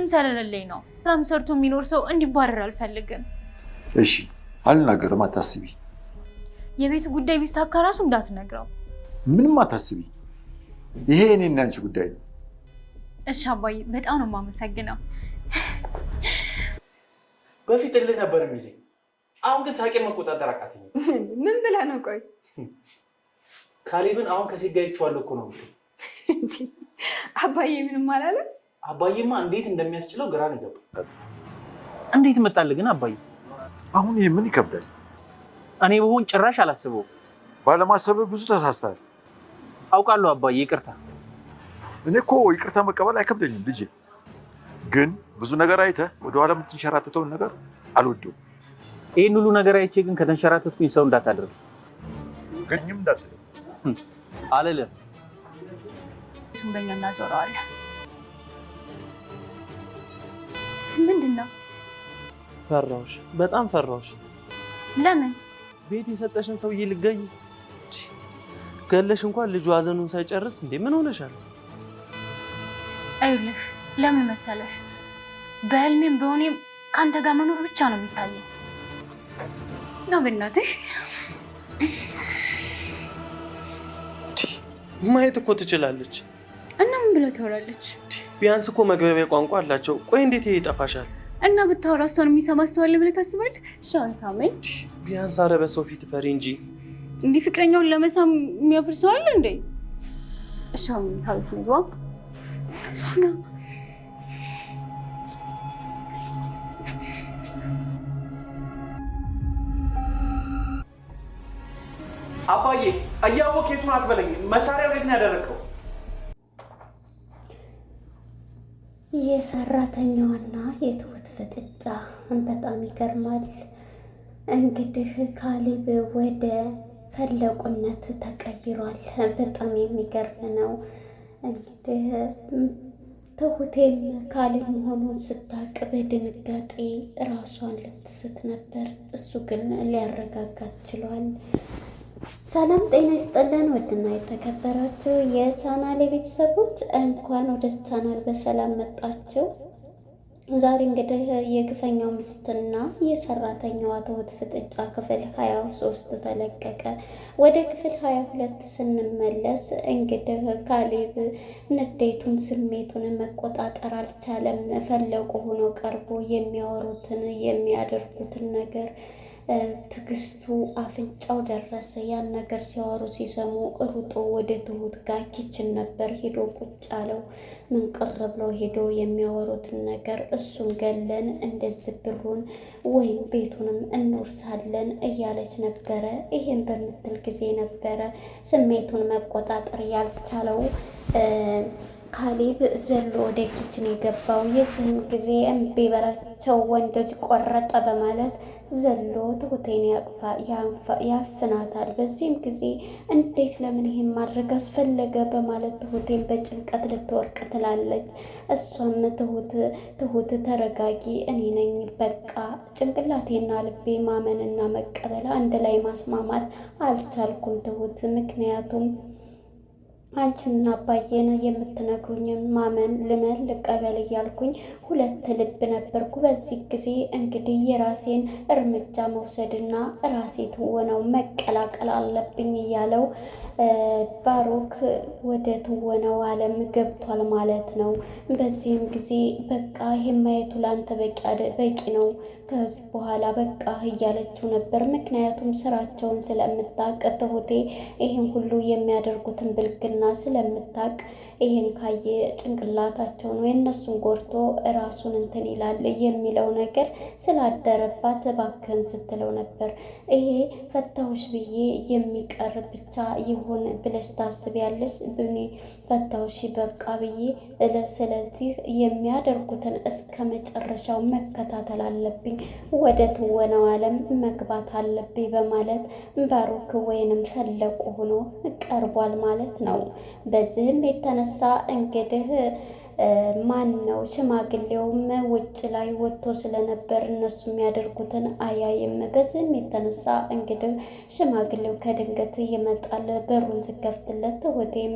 ስለሌለኝ ነው። ስራም ሰርቶ የሚኖር ሰው እንዲባረር አልፈልግም። እሺ አልናገርም፣ አታስቢ። የቤቱ ጉዳይ ቢሳካ ራሱ እንዳትነግረው። ምንም አታስቢ፣ ይሄ እኔና አንቺ ጉዳይ ነው። እሺ አባዬ፣ በጣም ነው የማመሰግነው። በፊት እልህ ነበር ሚዜ፣ አሁን ግን ሳቄ መቆጣጠር አቃተኝ። ምን ብለህ ነው? ቆይ ካሌብን አሁን ከሴት ጋር ይቼዋለሁ እኮ ነው። አባዬ ምንም አላለም? አባዬማ እንዴት እንደሚያስችለው ግራ ነው የገባው። እንዴት መጣልህ ግን አባዬ? አሁን ይሄ ምን ይከብዳል? እኔ በሆን ጭራሽ አላስበው። ባለማሰብ ብዙ ተሳስተሃል። አውቃለሁ አባዬ፣ ይቅርታ። እኔ እኮ ይቅርታ መቀበል አይከብደኝም ልጄ፣ ግን ብዙ ነገር አይተህ ወደኋላ የምትንሸራተተውን ነገር አልወደውም። ይህን ሁሉ ነገር አይቼ ግን ከተንሸራተትኩኝ ሰው እንዳታደርግ። ገኝም እንዳትል አልልም። እሱን በእኛ እናዞረዋለን። ምንድን ነው? ፈራሁሽ፣ በጣም ፈራሁሽ። ለምን? ቤት የሰጠሽን ሰውዬ ልገይ ገለሽ እንኳን ልጁ ሀዘኑን ሳይጨርስ እንዴ! ምን ሆነሻል? አይልሽ ለምን መሰለሽ? በህልሜም በሆኔም ከአንተ ጋር መኖር ብቻ ነው የሚታየኝ። ነው በእናትህ ማየት እኮ ትችላለች። እና ምን ብላ ታወራለች? ቢያንስ እኮ መግባቢያ ቋንቋ አላቸው። ቆይ እንዴት ይሄ ይጠፋሻል? እና ብታወራ እሷን የሚሰማ ሰው አለ ብለህ ታስባለህ? ሻን ሳመኝ። ቢያንስ ኧረ በሰው ፊት ፈሪ እንጂ። እንዲህ ፍቅረኛውን ለመሳም የሚያፍር ሰው አለ እንዴ? እሻም ታውት ነው እሱና አባዬ እያወቅ የቱን አትበለኝ። መሳሪያው የት ነው ያደረግከው? የሰራተኛዋና የትሁት ፍጥጫ በጣም ይገርማል። እንግዲህ ካሌብ ወደ ፈለቁነት ተቀይሯል። በጣም የሚገርም ነው። እንግዲህ ትሁቴም ካሌብ መሆኑን ስታውቅ በድንጋጤ ራሷን ልትስት ነበር። እሱ ግን ሊያረጋጋት ችሏል። ሰላም ጤና ይስጥልን። ውድና የተከበራችሁ የቻናል ቤተሰቦች እንኳን ወደ ቻናል በሰላም መጣችሁ። ዛሬ እንግዲህ የግፈኛው ሚስትና የሰራተኛዋ ትሁት ፍጥጫ ክፍል 23 ተለቀቀ። ወደ ክፍል 22 ስንመለስ እንግዲህ ካሌብ ንዴቱን ስሜቱን መቆጣጠር አልቻለም። ፈለቁ ሆኖ ቀርቦ የሚያወሩትን የሚያደርጉትን ነገር ትግስቱ አፍንጫው ደረሰ። ያን ነገር ሲያወሩ ሲሰሙ ሩጦ ወደ ትሁት ጋር ኪችን ነበር ሄዶ ቁጭ አለው። ምን ቅር ብሎ ሄዶ የሚያወሩትን ነገር እሱን ገለን እንደዚህ ብሩን ወይም ቤቱንም እንወርሳለን እያለች ነበረ። ይሄን በምትል ጊዜ ነበረ ስሜቱን መቆጣጠር ያልቻለው ካሌብ ዘሎ ወደ ኪችን የገባው። የዚህም ጊዜ እምቢ በላቸው ወንዶች ቆረጠ በማለት ዘሎ ትሁቴን ያፍናታል። በዚህም ጊዜ እንዴት ለምን ይሄን ማድረግ አስፈለገ በማለት ትሁቴን በጭንቀት ልትወርቅ ትላለች። እሷም ትሁት ተረጋጊ፣ እኔ ነኝ በቃ ጭንቅላቴና ልቤ ማመንና መቀበል አንድ ላይ ማስማማት አልቻልኩም ትሁት፣ ምክንያቱም አንቺና አባዬን የምትነግሩኝን ማመን ልመን ልቀበል እያልኩኝ ሁለት ልብ ነበርኩ። በዚህ ጊዜ እንግዲህ የራሴን እርምጃ መውሰድና ራሴ ትወናው መቀላቀል አለብኝ እያለው ባሮክ ወደ ትወናው ዓለም ገብቷል ማለት ነው። በዚህም ጊዜ በቃ ይሄን ማየቱ ላንተ በቂ ነው፣ ከዚህ በኋላ በቃ እያለችው ነበር። ምክንያቱም ስራቸውን ስለምታውቅ ትሁቴ ይህን ሁሉ የሚያደርጉትን ብልግና ስለምታውቅ ይሄን ካየ ጭንቅላታቸውን ወይ እነሱን ጎርቶ ራሱን እንትን ይላል የሚለው ነገር ስላደረባት እባክህን ስትለው ነበር። ይሄ ፈታሁሽ ብዬ የሚቀር ብቻ ይሁን ብለሽ ታስቢያለሽ? ብኔ ፈታሁሽ በቃ ብዬ ስለዚህ የሚያደርጉትን እስከ መጨረሻው መከታተል አለብኝ፣ ወደ ትወናው ዓለም መግባት አለብኝ በማለት ባሮክ ወይንም ፈለቁ ሆኖ ቀርቧል ማለት ነው። በዚህም የተነሳ እንግዲህ ማን ነው ሽማግሌውም ውጭ ላይ ወጥቶ ስለነበር እነሱ የሚያደርጉትን አያይም። በዚህም የተነሳ እንግዲህ ሽማግሌው ከድንገት ይመጣል። በሩን ስከፍትለት ትሁቴም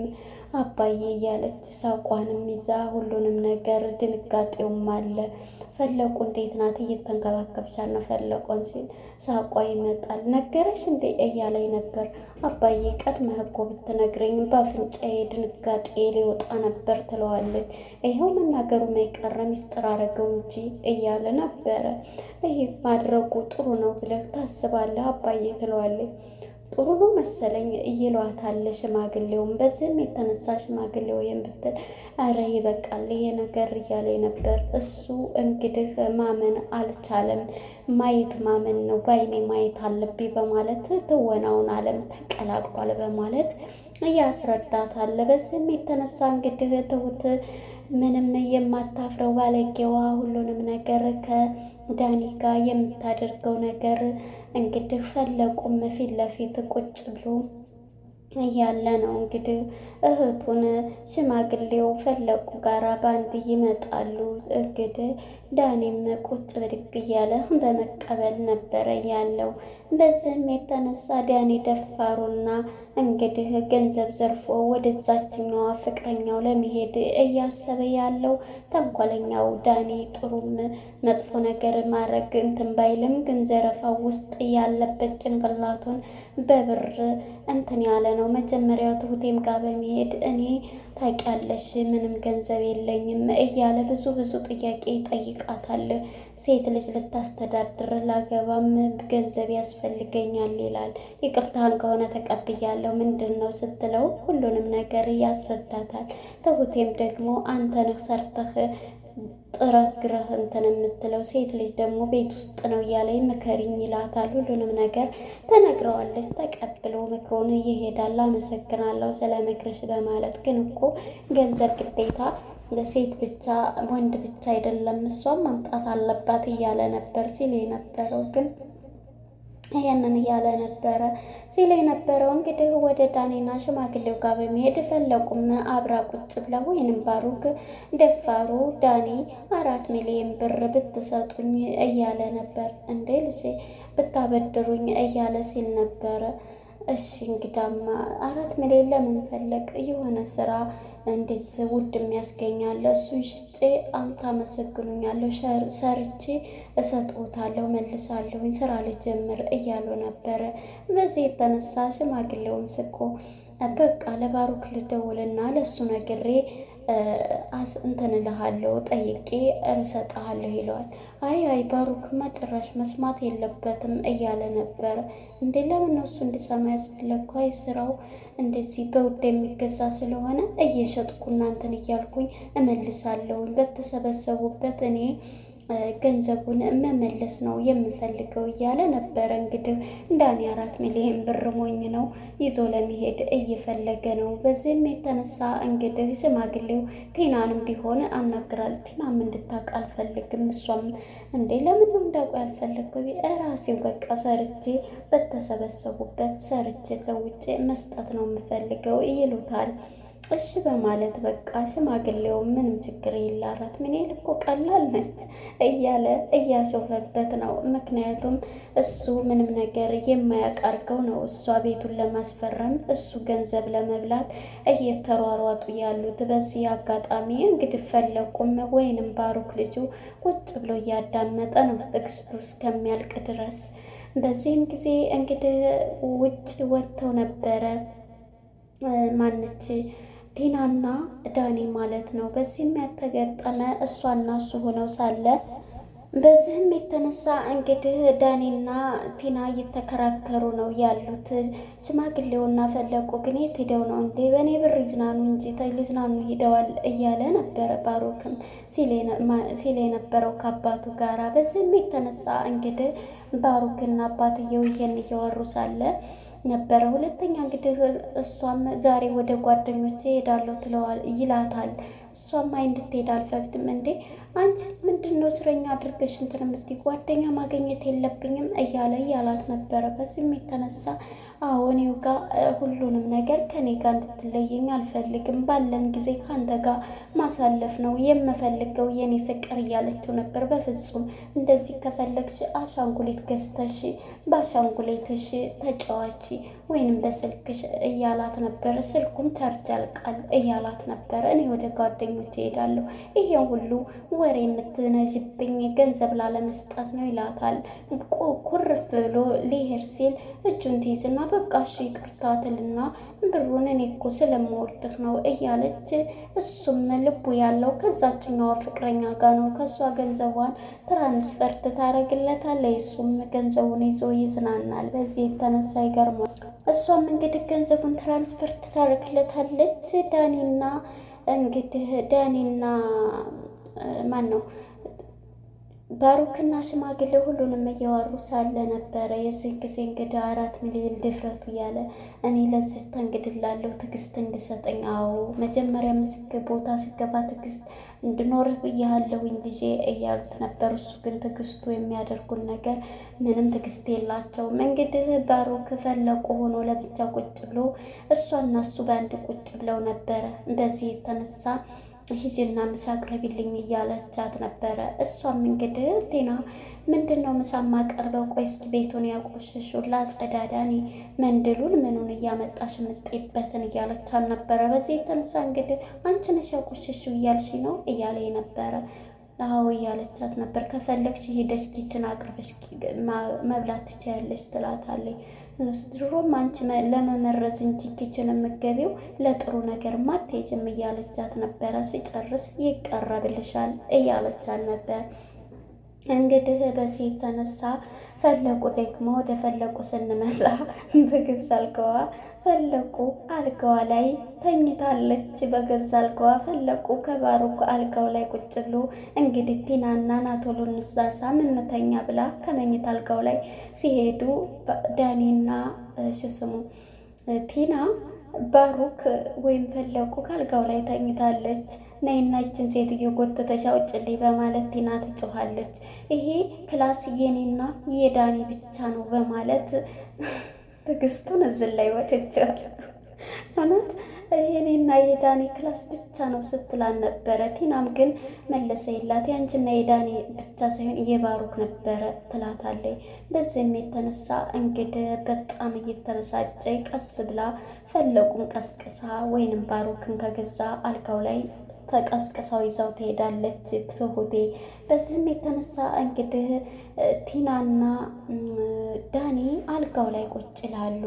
አባዬ እያለች ሳቋንም ይዛ ሁሉንም ነገር ድንጋጤውም አለ። ፈለቁ እንዴት ናት? እየተንከባከብሻት ነው ፈለቆን ሲል ሳቋ ይመጣል። ነገረሽ እንዴ እያለኝ ነበር። አባዬ ቀድመህ እኮ ብትነግረኝ በአፍንጫዬ ድንጋጤ ሊወጣ ነበር ትለዋለች። ይኸው መናገሩ ማይቀረ ሚስጥር አረገው እንጂ እያለ ነበረ። ይህ ማድረጉ ጥሩ ነው ብለህ ታስባለህ አባዬ ትለዋለች። ጥሩ ነው መሰለኝ ይሏታል ሽማግሌውም። በዚህም የተነሳ ሽማግሌው ብትል አረ ይበቃል ይሄ ነገር እያለኝ ነበር። እሱ እንግዲህ ማመን አልቻለም። ማየት ማመን ነው፣ በአይኔ ማየት አለብኝ በማለት ትወናውን አለም ተቀላቅሏል በማለት እያስረዳታል። በዚህም የተነሳ እንግዲህ ትሁት ምንም የማታፍረው ባለጌዋ ሁሉንም ነገር ከዳኒ ጋር የምታደርገው ነገር እንግዲህ ፈለቁም ፊት ለፊት ቁጭ ብሎ እያለ ነው እንግዲህ እህቱን ሽማግሌው ፈለቁ ጋራ በአንድ ይመጣሉ። እንግዲህ ዳኒም ቁጭ ብድግ እያለ በመቀበል ነበረ ያለው። በዚህም የተነሳ ዳኒ ደፋሩና እንግዲህ ገንዘብ ዘርፎ ወደዛችኛዋ ፍቅረኛው ለመሄድ እያሰበ ያለው ተንኮለኛው ዳኒ ጥሩም መጥፎ ነገር ማድረግ እንትን ባይልም ግን ዘረፋው ውስጥ ያለበት ጭንቅላቱን በብር እንትን ያለ ነው። መጀመሪያው ትሁቴም ጋር በመሄድ እኔ ታውቂያለሽ ምንም ገንዘብ የለኝም እያለ ብዙ ጥያቄ ይጠይቃታል። ሴት ልጅ ልታስተዳድር ላገባም ገንዘብ ያስፈልገኛል ይላል። ይቅርታህን ከሆነ ተቀብያለሁ ምንድን ነው ስትለው ሁሉንም ነገር ያስረዳታል። ትሁቴም ደግሞ አንተ ነህ ሰርተህ ጥረህ ግረህ እንትን የምትለው ሴት ልጅ ደግሞ ቤት ውስጥ ነው እያለኝ ምከሪኝ ይላታል። ሁሉንም ነገር ተነግረዋለች። ተቀብሎ ምክሩን ይሄዳል። አመሰግናለሁ ስለ ምክርሽ በማለት ግን እኮ ገንዘብ ግዴታ ለሴት ብቻ ወንድ ብቻ አይደለም እሷም ማምጣት አለባት እያለ ነበር ሲል የነበረው ግን ይሄንን እያለ ነበረ ሲል የነበረው። እንግዲህ ወደ ዳኒና ሽማግሌው ጋር በመሄድ ፈለቁም አብራ ቁጭ ብላ ወይንም ባሩክ ደፋሩ ዳኒ 4 ሚሊዮን ብር ብትሰጡኝ እያለ ነበር። እንዴ ልጄ ብታበድሩኝ እያለ ሲል ነበረ። እሺ እንግዳማ 4 ሚሊዮን ለምን ፈለግ? የሆነ ስራ እንዴት ውድ የሚያስገኛለ እሱን ሽጬ አንተ አመሰግኑኛለሁ ሰርቼ እሰጥዎታለሁ መልሳለሁኝ ስራ ልጀምር እያሉ ነበረ። በዚህ የተነሳ ሽማግሌውም ስቆ በቃ ለባሩክ ልደውልና ለሱ ነግሬ እንትን እልሃለሁ ጠይቄ እሰጥሃለሁ ይለዋል። አይ ባሩክማ ጭራሽ መስማት የለበትም እያለ ነበረ። እንዴ ለምን ነው እሱ እንዲሰማ ያስፈለግኩ? አይ ስራው እንደዚህ በውድ የሚገዛ ስለሆነ እየሸጥኩ እናንተን እያልኩኝ እመልሳለሁ። በተሰበሰቡበት እኔ ገንዘቡን መመለስ ነው የምፈልገው እያለ ነበረ። እንግዲህ ዳኒ 4 ሚሊዮን ብር ሞኝ ነው ይዞ ለመሄድ እየፈለገ ነው። በዚህም የተነሳ እንግዲህ ሽማግሌው ቲናንም ቢሆን አናግራል። ቲናም እንድታውቅ አልፈልግም። እሷም እንዴ ለምን ነው እንዳውቅ ያልፈለገው? እራሴው በቃ ሰርቼ በተሰበሰቡበት ሰርቼ ለውጭ መስጠት ነው የምፈልገው ይሉታል። እሺ በማለት በቃ ሽማግሌው ምንም ችግር የለ 4 ሚሊዮን እኮ ቀላል ነች እያለ እያሾፈበት ነው። ምክንያቱም እሱ ምንም ነገር የማያቃርገው ነው። እሷ ቤቱን ለማስፈረም እሱ ገንዘብ ለመብላት እየተሯሯጡ ያሉት። በዚህ አጋጣሚ እንግዲህ ፈለቁም ወይንም ባሩክ ልጁ ቁጭ ብሎ እያዳመጠ ነው ትዕግስቱ እስከሚያልቅ ድረስ። በዚህም ጊዜ እንግዲህ ውጭ ወጥተው ነበረ ማነች ቲናና ዳኒ ማለት ነው። በዚህም ያተገጠመ እሷና እሱ ሆነው ሳለ በዚህም የተነሳ እንግዲህ ዳኒና ቲና እየተከራከሩ ነው ያሉት። ሽማግሌውና ፈለቁ ግን የት ሄደው ነው እንዴ? በእኔ ብር ይዝናኑ እንጂ ሊዝናኑ ሄደዋል እያለ ነበረ ባሩክም ሲል የነበረው ከአባቱ ጋራ። በዚህም የተነሳ እንግዲህ ባሩክና አባትየው ይሄን እያወሩ ሳለ ነበረ። ሁለተኛ እንግዲህ እሷም ዛሬ ወደ ጓደኞቼ ሄዳለሁ ይላታል። እሷም አይ እንድትሄድ አልፈቅድም። እንዴ አንቺስ ምንድነው እስረኛ አድርገሽ እንትን የምትይ? ጓደኛ ማግኘት የለብኝም እያላት ነበረ። በዚህም የተነሳ አዎ እኔው ጋር ሁሉንም ነገር ከኔ ጋር እንድትለየኝ አልፈልግም፣ ባለን ጊዜ ከአንተ ጋር ማሳለፍ ነው የምፈልገው የኔ ፍቅር እያለችው ነበር። በፍጹም እንደዚህ ከፈለግሽ አሻንጉሊት ገዝተሽ በአሻንጉሊትሽ ተጫዋች ወይንም በስልክሽ እያላት ነበር። ስልኩም ቻርጅ ያልቃል እያላት ነበር። እኔ ወደ ጓደኞች እሄዳለሁ፣ ይሄን ሁሉ ወሬ የምትነዥብኝ ገንዘብ ላለመስጠት ነው ይላታል። ኩርፍ ብሎ ሊሄድ ሲል እጁን ትይዝና በቃ እሺ ይቅርታ ትልና ብሩን እኔ እኮ ስለምወድህ ነው እያለች እሱም ልቡ ያለው ከዛችኛዋ ፍቅረኛ ጋር ነው። ከእሷ ገንዘቧን ትራንስፈርት ታደርግለታለች። እሱም ገንዘቡን ይዞ ይዝናናል። በዚህ የተነሳ ይገርማል። እሷም እንግዲህ ገንዘቡን ትራንስፈርት ታደርግለታለች። ዳኒና ማን ነው ባሩክና ሽማግሌ ሁሉንም እያወሩ ሳለ ነበረ። የዚህ ጊዜ እንግዲህ 4 ሚሊዮን ድፍረቱ እያለ እኔ ለዚህ ተንግድላለሁ ትዕግስት እንድሰጠኝ። አዎ መጀመሪያ ምስክ ቦታ ስገባ ትዕግስት እንድኖርህ ብያለሁኝ ልጄ እያሉት ነበር። እሱ ግን ትዕግስቱ የሚያደርጉን ነገር ምንም ትዕግስት የላቸውም። እንግዲህ ባሩክ ፈለቁ ሆኖ ለብቻ ቁጭ ብሎ እሷና እሱ በአንድ ቁጭ ብለው ነበረ። በዚህ የተነሳ ሂጂና ምሳ አቅርቢልኝ እያለቻት ነበረ። እሷም እንግዲህ ቴና ምንድነው ምሳ ማቀርበው? ቆይ እስኪ ቤቱን ያቆሸሹ ላጸዳዳኒ መንድሉን ምኑን እያመጣሽ የምትጤበትን እያለቻት ነበረ። በዚህ የተነሳ እንግዲህ አንቺ ነሽ ያቆሸሹ እያልሽ ነው እያለ ነበረ። አዎ እያለቻት ነበር። ከፈለግሽ ሄደሽ ኪችን አቅርበሽ መብላት ትችያለሽ ትላታለች። ድሮም አንቺ ለመመረዝ እንጂ ኪችን የምትገቢው ለጥሩ ነገር ማትሄጂም እያለቻት ነበረ። ሲጨርስ ይቀረብልሻል እያለቻት ነበር። እንግዲህ በዚህ የተነሳ ፈለቁ ደግሞ ወደ ፈለቁ ስንመጣ በገዛ አልጋዋ ፈለቁ አልጋዋ ላይ ተኝታለች። በገዛ አልጋዋ ፈለቁ ከባሩክ አልጋው ላይ ቁጭ ብሎ እንግዲህ ቲናና ናቶሎ እንሳሳ ምንተኛ ብላ ከመኝታ አልጋው ላይ ሲሄዱ ዳኒና ሽስሙ ቲና ባሩክ ወይም ፈለቁ ከአልጋው ላይ ተኝታለች። ነይና ይችን ሴትዮ ጎትተሽ አውጭልኝ በማለት ቲና ትጮኻለች። ይሄ ክላስ የኔና የዳኒ ብቻ ነው በማለት ትዕግስቱን እዚህ ላይ ወጥቻለሁ። ማለት የኔና የዳኒ ክላስ ብቻ ነው ስትላን ነበረ። ቲናም ግን መለሰይላት ያንቺና የዳኒ ብቻ ሳይሆን የባሩክ ነበረ ትላታለች። በዚህም የተነሳ እንግዲህ በጣም እየተበሳጨ ቀስ ብላ ፈለቁን ቀስቅሳ ወይንም ባሩክን ከገዛ አልጋው ላይ ተቀስቅሳው ይዛው ትሄዳለች ትሁቴ። በዚህም የተነሳ እንግዲህ ቲናና ዳኒ አልጋው ላይ ቁጭ ይላሉ።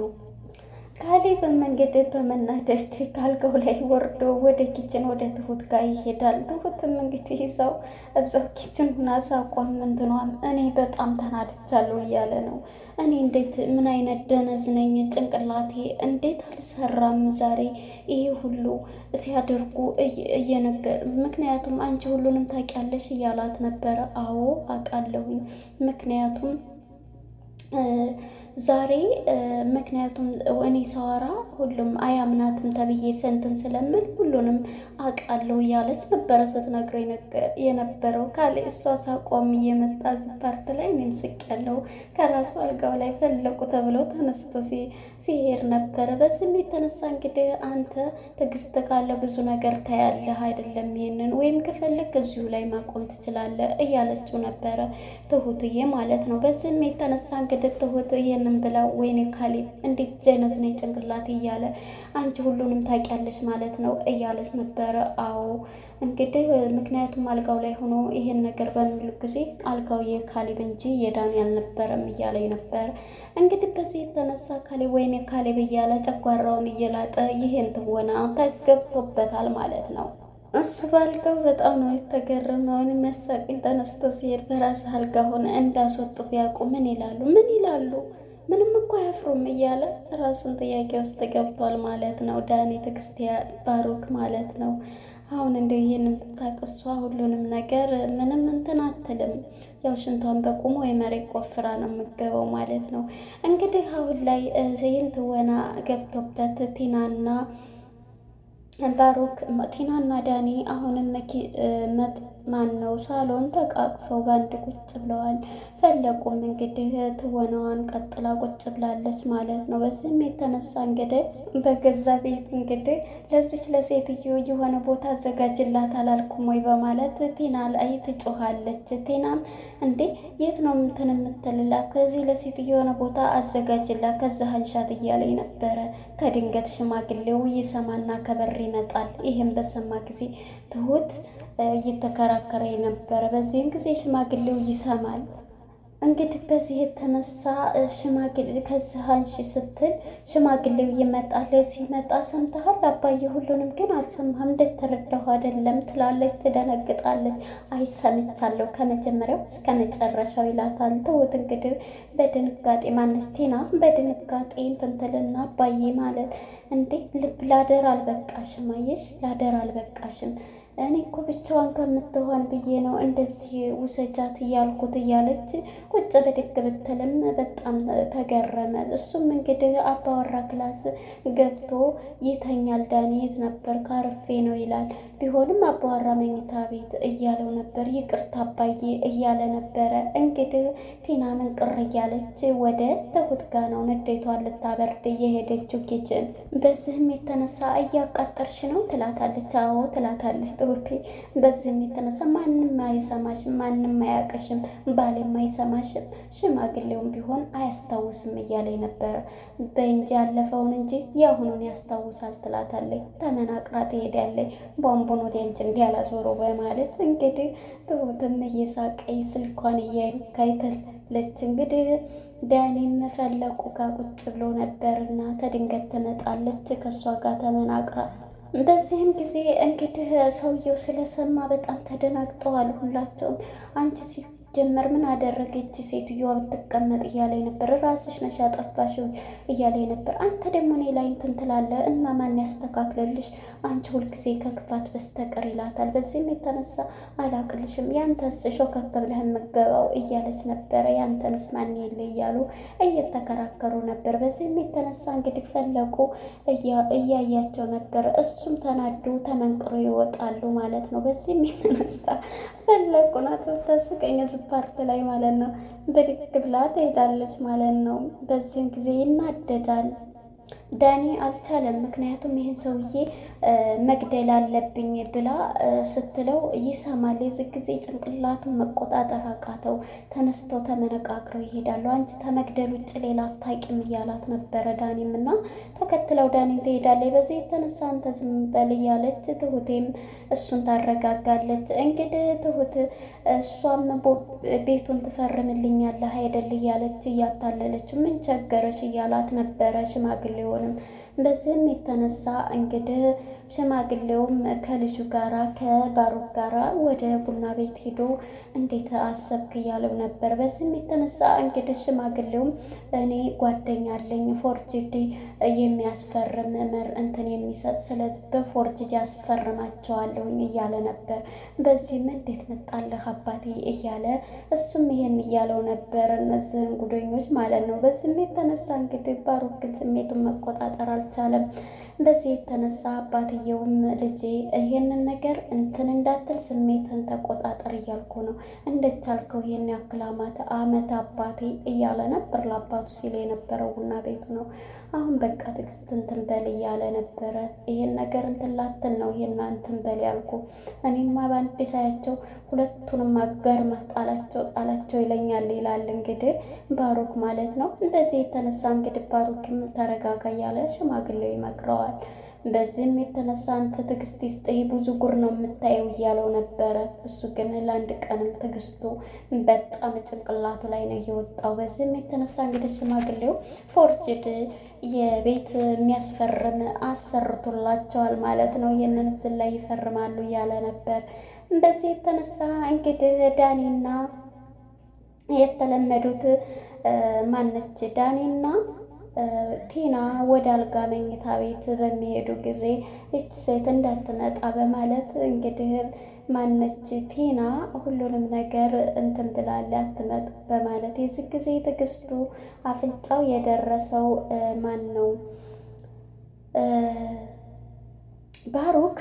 ካሌብም እንግዲህ በመናደድ ከአልጋው ላይ ወርዶ ወደ ኪችን ወደ ትሁት ጋር ይሄዳል። ትሁትም እንግዲህ ይዛው እዛው ኪችን ሁና ሳቋም እንትኗም እኔ በጣም ተናድቻለሁ እያለ ነው። እኔ እንዴት ምን አይነት ደነዝ ነኝ? ጭንቅላቴ እንዴት አልሰራም ዛሬ ይሄ ሁሉ ሲያደርጉ እየነገር ምክንያቱም አንቺ ሁሉንም ታውቂያለሽ እያላት ነበረ። አዎ አውቃለሁኝ ምክንያቱም ዛሬ ምክንያቱም እኔ ሳወራ ሁሉም አያምናትም ተብዬ ሰንትን ስለምን ሁሉንም አውቃለሁ እያለች ነበረ ስትነግረኝ የነበረው። ካለ እሷ ሳቋም እየመጣ ፓርት ላይ እኔም ስቄያለሁ። ከራሱ አልጋው ላይ ፈለቁ ተብለው ተነስቶ ሲሄድ ነበረ። በዚህም የተነሳ እንግዲህ አንተ ትዕግስት ካለ ብዙ ነገር ታያለህ አይደለም? ይሄንን ወይም ከፈለግ እዚሁ ላይ ማቆም ትችላለህ እያለችው ነበረ ትሁትዬ ማለት ነው። በዚህም የተነሳ እንግዲህ ትሁት ይሄንን ብላ ወይኔ ካሌብ እንዴት ደነዝ ነኝ ጭንቅላት እያለ አንቺ ሁሉንም ታውቂያለሽ ማለት ነው እያለች ነበረ። አዎ እንግዲህ ምክንያቱም አልጋው ላይ ሆኖ ይሄን ነገር በሚሉ ጊዜ አልጋው የካሌብ እንጂ የዳኒ አልነበረም እያለኝ ነበር። እንግዲህ በዚህ የተነሳ ካሌብ ወይኔ ካሌብ እያለ ጨጓራውን እየላጠ ይሄን ትወና ተገብቶበታል ማለት ነው። እሱ ባልጋው በጣም ነው የተገረመውን የሚያሳቅኝ ተነስቶ ሲሄድ በራስ አልጋ ሆነ እንዳስወጡ ቢያውቁ ምን ይላሉ? ምንም እኮ አያፍሩም እያለ ራሱን ጥያቄ ውስጥ ገብቷል ማለት ነው። ዳኒ ትዕግስት ባሩክ ማለት ነው። አሁን እንደው ይሄንን ብታቅሷ ሁሉንም ነገር ምንም እንትን አትልም። ያው ሽንቷን በቁሙ ወይ መሬት ቆፍራ ነው የምገበው ማለት ነው። እንግዲህ አሁን ላይ ይህን ትወና ገብቶበት ቲናና ባሩክ ቲናና ዳኒ አሁንም ማነው ሳሎን ተቃቅፈው በአንድ ቁጭ ብለዋል። ፈለቁም እንግዲህ ትወናዋን ቀጥላ ቁጭ ብላለች ማለት ነው። በዚህም የተነሳ እንግዲህ በገዛ ቤት እንግዲህ ለዚች ለሴትዮ የሆነ ቦታ አዘጋጅላት አላልኩም ወይ በማለት ቴና ላይ ትጮኻለች። ቴናም እንዴ የት ነው እንትን የምትልላት? ከዚህ ለሴትዮ የሆነ ቦታ አዘጋጅላት ከዛ ሀንሻት እያለኝ ነበረ። ከድንገት ሽማግሌው ይሰማና ከበር ይመጣል። ይህም በሰማ ጊዜ ትሁት እየተከራከረ ነበረ። በዚህም ጊዜ ሽማግሌው ይሰማል። እንግዲህ በዚህ የተነሳ ሽማግሌ ከዚህ አንሺ ስትል ሽማግሌው ይመጣል። ሲመጣ ሰምተሃል አባዬ? ሁሉንም ግን አልሰማህም፣ እንደተረዳሁ አይደለም ትላለች። ትደነግጣለች። አይሰምቻለሁ ከመጀመሪያው እስከ መጨረሻው ይላታል። ትሁት እንግዲህ በድንጋጤ ማነች ቴና በድንጋጤ እንትን ትልና አባዬ ማለት እንዴ ልብ ላደር አልበቃሽም? አየሽ ላደር አልበቃሽም? እኔ እኮ ብቻዋን ከምትሆን ብዬ ነው እንደዚህ ውሰጃት እያልኩት እያለች ቁጭ ብድግ ብትልም በጣም ተገረመ። እሱም እንግዲህ አባወራ ክላስ ገብቶ ይተኛል። ዳኒ የት ነበር? ካርፌ ነው ይላል። ቢሆንም አባወራ መኝታ ቤት እያለው ነበር። ይቅርታ አባዬ እያለ ነበረ። እንግዲህ ቲና ምን ቅር እያለች ወደ ትሁት ጋ ነው ንዴቷን ልታበርድ እየሄደችው ኪችን። በዚህም የተነሳ እያቃጠርሽ ነው ትላታለች። አዎ ትላታለች ትሁቴ። በዚህም የተነሳ ማንም አይሰማሽም፣ ማንም አያውቅሽም፣ ባሌም አይሰማሽም፣ ሽማግሌውም ቢሆን አያስታውስም እያለኝ ነበረ። በእንጂ ያለፈውን እንጂ የአሁኑን ያስታውሳል ትላታለች። ተመናቅራ ትሄዳለች። ቦምቡን ወደ አንቺ እንዲያላዞረው በማለት እንግዲህ ትሁትም እየሳቀይ ስልኳን እያይካይተለች። እንግዲህ ዳኒም ፈለቁ ጋር ቁጭ ብሎ ነበርና ተድንገት ትመጣለች ከእሷ ጋር ተመናቅራ። በዚህም ጊዜ እንግዲህ ሰውየው ስለሰማ በጣም ተደናግጠዋል ሁላቸውም። አንቺ ሲጀመር ምን አደረገች ሴትዮዋ ብትቀመጥ እያለኝ ነበር። ራስሽ ነሽ ያጠፋሽው እያለኝ ነበር። አንተ ደግሞ እኔ ላይ እንትን ትላለህ እና ማን ያስተካክልልሽ? አንቺ ሁልጊዜ ከክፋት በስተቀር ይላታል። በዚህም የተነሳ አላቅልሽም፣ ያንተስ ሾከክ ብለህ የምገባው እያለች ነበረ። ያንተንስ ማን የለ እያሉ እየተከራከሩ ነበር። በዚህም የተነሳ እንግዲህ ፈለቁ እያያቸው ነበር። እሱም ተናዶ ተመንቅሮ ይወጣሉ ማለት ነው። በዚህም የተነሳ ፈለቁ ናት ተስቀኝ ፓርት ላይ ማለት ነው። ብድግ ብላ ትሄዳለች ማለት ነው። በዚህም ጊዜ ይናደዳል ዳኒ። አልቻለም። ምክንያቱም ይህን ሰውዬ መግደል አለብኝ ብላ ስትለው ይሰማል። የዚህ ጊዜ ጭንቅላቱን መቆጣጠር አቃተው። ተነስተው ተመነቃቅረው ይሄዳሉ። አንቺ ተመግደል ውጭ ሌላ አታውቂም እያላት ነበረ ዳኒም እና ተከትለው ዳኒም ትሄዳለች። በዚህ የተነሳ አንተ ዝም በል እያለች ትሁቴም እሱን ታረጋጋለች። እንግዲህ ትሁት እሷም ቤቱን ትፈርምልኛለህ አይደል እያለች እያታለለች ምን ቸገረሽ እያላት ነበረ ሽማግሌውንም። በዚህም የተነሳ እንግዲህ ሽማግሌውም ከልጁ ጋራ ከባሩክ ጋራ ወደ ቡና ቤት ሄዶ እንዴት አሰብክ እያለው ነበር። በዚህም የተነሳ እንግዲህ ሽማግሌውም እኔ ጓደኛ አለኝ ፎርጅድ የሚያስፈርም እንትን የሚሰጥ ስለዚህ በፎርጅድ ያስፈርማቸዋለሁኝ እያለ ነበር። በዚህም እንዴት መጣለህ አባቴ እያለ እሱም ይሄን እያለው ነበር። እነዚህን ጉደኞች ማለት ነው። በዚህም የተነሳ እንግዲህ ባሩክ ግን ስሜቱን መቆጣጠር አልቻለም። በዚህ የተነሳ አባትየውም ልጄ ይሄንን ነገር እንትን እንዳትል ስሜትን ተቆጣጠር እያልኩ ነው እንደቻልከው ይሄን ያክል አመት አባቴ እያለ ነበር ለአባቱ ሲል የነበረው ቡና ቤቱ ነው። አሁን በቃ ትዕግስት እንትን በል እያለ ነበረ። ይሄን ነገር እንትን ላትል ነው ይሄን እንትን በል ያልኩ። እኔማ በአንድ ሳያቸው ሁለቱንም አጋር ጣላቸው ይለኛል ይላል እንግዲህ ባሩክ ማለት ነው። በዚህ የተነሳ እንግዲህ ባሩክም ተረጋጋ እያለ ሽማግሌው ይመክረዋል። በዚህም የተነሳ አንተ ትዕግስት ይስጥህ ብዙ ጉር ነው የምታየው እያለው ነበረ። እሱ ግን ለአንድ ቀንም ትዕግስቱ በጣም ጭንቅላቱ ላይ ነው የወጣው። በዚህም የተነሳ እንግዲህ ሽማግሌው ፎርጅድ የቤት የሚያስፈርም አሰርቶላቸዋል ማለት ነው። ይህንን እዚህ ላይ ይፈርማሉ እያለ ነበር። በዚህ የተነሳ እንግዲህ ዳኒና የተለመዱት ማነች ዳኒና ቲና ወደ አልጋ መኝታ ቤት በሚሄዱ ጊዜ እች ሴት እንዳትመጣ በማለት እንግዲህ ማነች ቲና ሁሉንም ነገር እንትን ብላለ አትመጥ በማለት የዚህ ጊዜ ትዕግስቱ አፍንጫው የደረሰው ማን ነው ባሩክ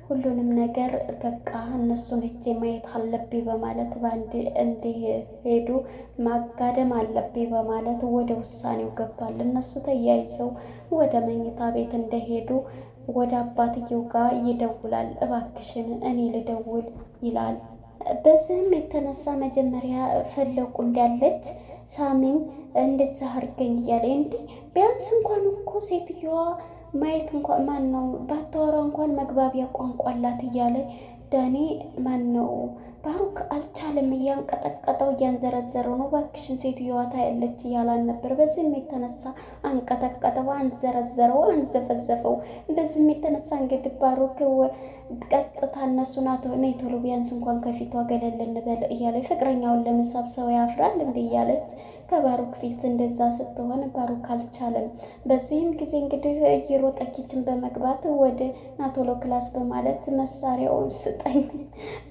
ሁሉንም ነገር በቃ እነሱን ሄጄ ማየት አለብኝ በማለት በአንድ እንዲሄዱ ማጋደም አለብኝ በማለት ወደ ውሳኔው ገብቷል። እነሱ ተያይዘው ወደ መኝታ ቤት እንደሄዱ ወደ አባትየው ጋር ይደውላል። እባክሽን እኔ ልደውል ይላል። በዚህም የተነሳ መጀመሪያ ፈለቁ እንዳለች ሳሚን እንደዛ አድርገኝ እያለ እንዲህ ቢያንስ እንኳን እኮ ሴትዮዋ ማየት እንኳን ማን ነው ባታወራ እንኳን መግባቢያ ቋንቋ አላት እያለ ዳኒ ማን ነው ባሩክ አልቻለም። እያንቀጠቀጠው እያንዘረዘረው ነው። እባክሽን ሴትዮዋ ታያለች እያላን ነበር። በዚህም የተነሳ አንቀጠቀጠው፣ አንዘረዘረው፣ አንዘፈዘፈው። በዚህም የተነሳ እንግዲህ ባሩክ ቀጥታ እነሱን ነይ ቶሎ ቢያንስ እንኳን ከፊቷ ገለል እንበል እያለ ፍቅረኛውን ለመሳብ ሰው ያፍራል እንደ እያለች ከባሩክ ፊት እንደዛ ስትሆን ባሩክ አልቻለም። በዚህም ጊዜ እንግዲህ እየሮጠ ኪችን በመግባት ወደ ናቶሎ ክላስ በማለት መሳሪያውን ስጠኝ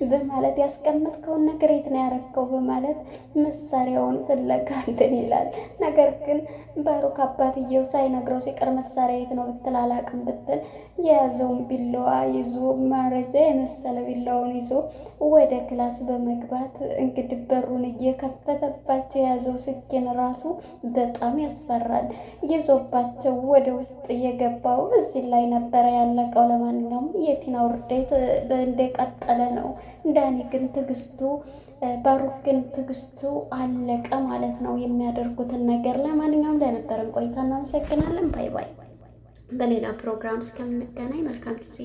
በማለት ያስቀመጥከውን ነገር የት ነው ያረከው በማለት መሳሪያውን ፍለጋ እንትን ይላል። ነገር ግን ባሩክ አባትየው ሳይነግረው ሲቀር መሳሪያ የት ነው ብትል አላቅም ብትል የያዘውን ቢላዋ ይዞ ማረጃ የመሰለ ቢላውን ይዞ ወደ ክላስ በመግባት እንግዲህ በሩን እየከፈተባቸው የያዘው ስኪን ራሱ በጣም ያስፈራል። ይዞባቸው ወደ ውስጥ እየገባው እዚህ ላይ ነበረ ያለቀው። ለማንኛውም የቲና ውርደት እንደቀጠለ ነው። ዳኒ ግን ትዕግስቱ ባሩክ ግን ትዕግስቱ አለቀ ማለት ነው፣ የሚያደርጉትን ነገር። ለማንኛውም ለነበረን ቆይታ እናመሰግናለን። ባይ ባይ። በሌላ ፕሮግራም እስከምንገናኝ መልካም ጊዜ